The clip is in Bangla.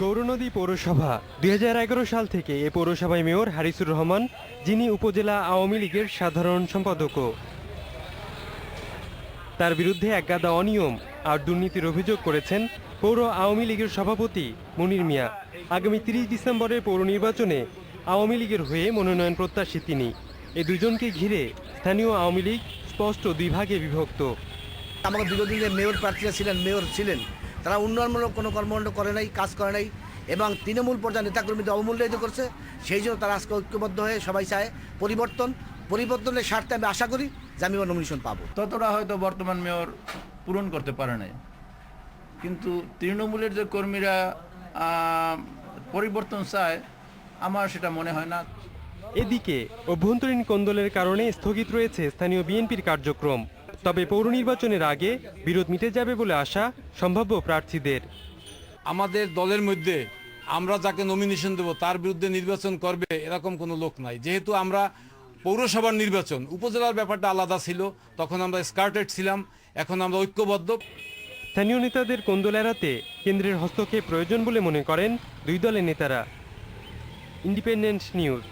গৌরনদী পৌরসভা ২০১১ সাল থেকে এ পৌরসভায় মেয়র হারিসুর রহমান, যিনি উপজেলা আওয়ামী লীগের সাধারণ সম্পাদকও। তার বিরুদ্ধে একগাদা অনিয়ম আর দুর্নীতির অভিযোগ করেছেন পৌর আওয়ামী লীগের সভাপতি মনির মিয়া। আগামী ৩০ ডিসেম্বরের পৌর নির্বাচনে আওয়ামী লীগের হয়ে মনোনয়ন প্রত্যাশী তিনি। এই দুজনকে ঘিরে স্থানীয় আওয়ামী লীগ স্পষ্ট দুই ভাগে বিভক্ত। আমাদের বিরোধী যে মেয়র প্রার্থীরা ছিলেন তারা উন্নয়নমূলক কোনো কর্মকাণ্ড করে নাই, কাজ করে নাই এবং তৃণমূল পর্যায়ে নেতাকর্মীদের অবমূল্যায়িত করছে। সেই জন্য তারা আজকে ঐক্যবদ্ধ হয়ে সবাই চায় পরিবর্তনের স্বার্থে আমি আশা করি যে আমি নমিনেশন পাবো। ততটা হয়তো বর্তমান মেয়র পূরণ করতে পারে নাই, কিন্তু তৃণমূলের যে কর্মীরা পরিবর্তন চায় আমার সেটা মনে হয় না। এদিকে অভ্যন্তরীণ কোন্দলের কারণে স্থগিত রয়েছে স্থানীয় বিএনপির কার্যক্রম। তবে পৌর নির্বাচনের আগে বিরোধ মিটে যাবে বলে আশা সম্ভাব্য প্রার্থীদের। আমাদের দলের মধ্যে আমরা যাকে নমিনেশন দেব তার বিরুদ্ধে নির্বাচন করবে এরকম কোনো লোক নাই। যেহেতু আমরা পৌরসভার নির্বাচন, উপজেলার ব্যাপারটা আলাদা ছিল, তখন আমরা স্কার্টেড ছিলাম, এখন আমরা ঐক্যবদ্ধ। স্থানীয় নেতাদের কোন্দল এড়াতে কেন্দ্রের হস্তক্ষেপ প্রয়োজন বলে মনে করেন দুই দলের নেতারা। Independent news.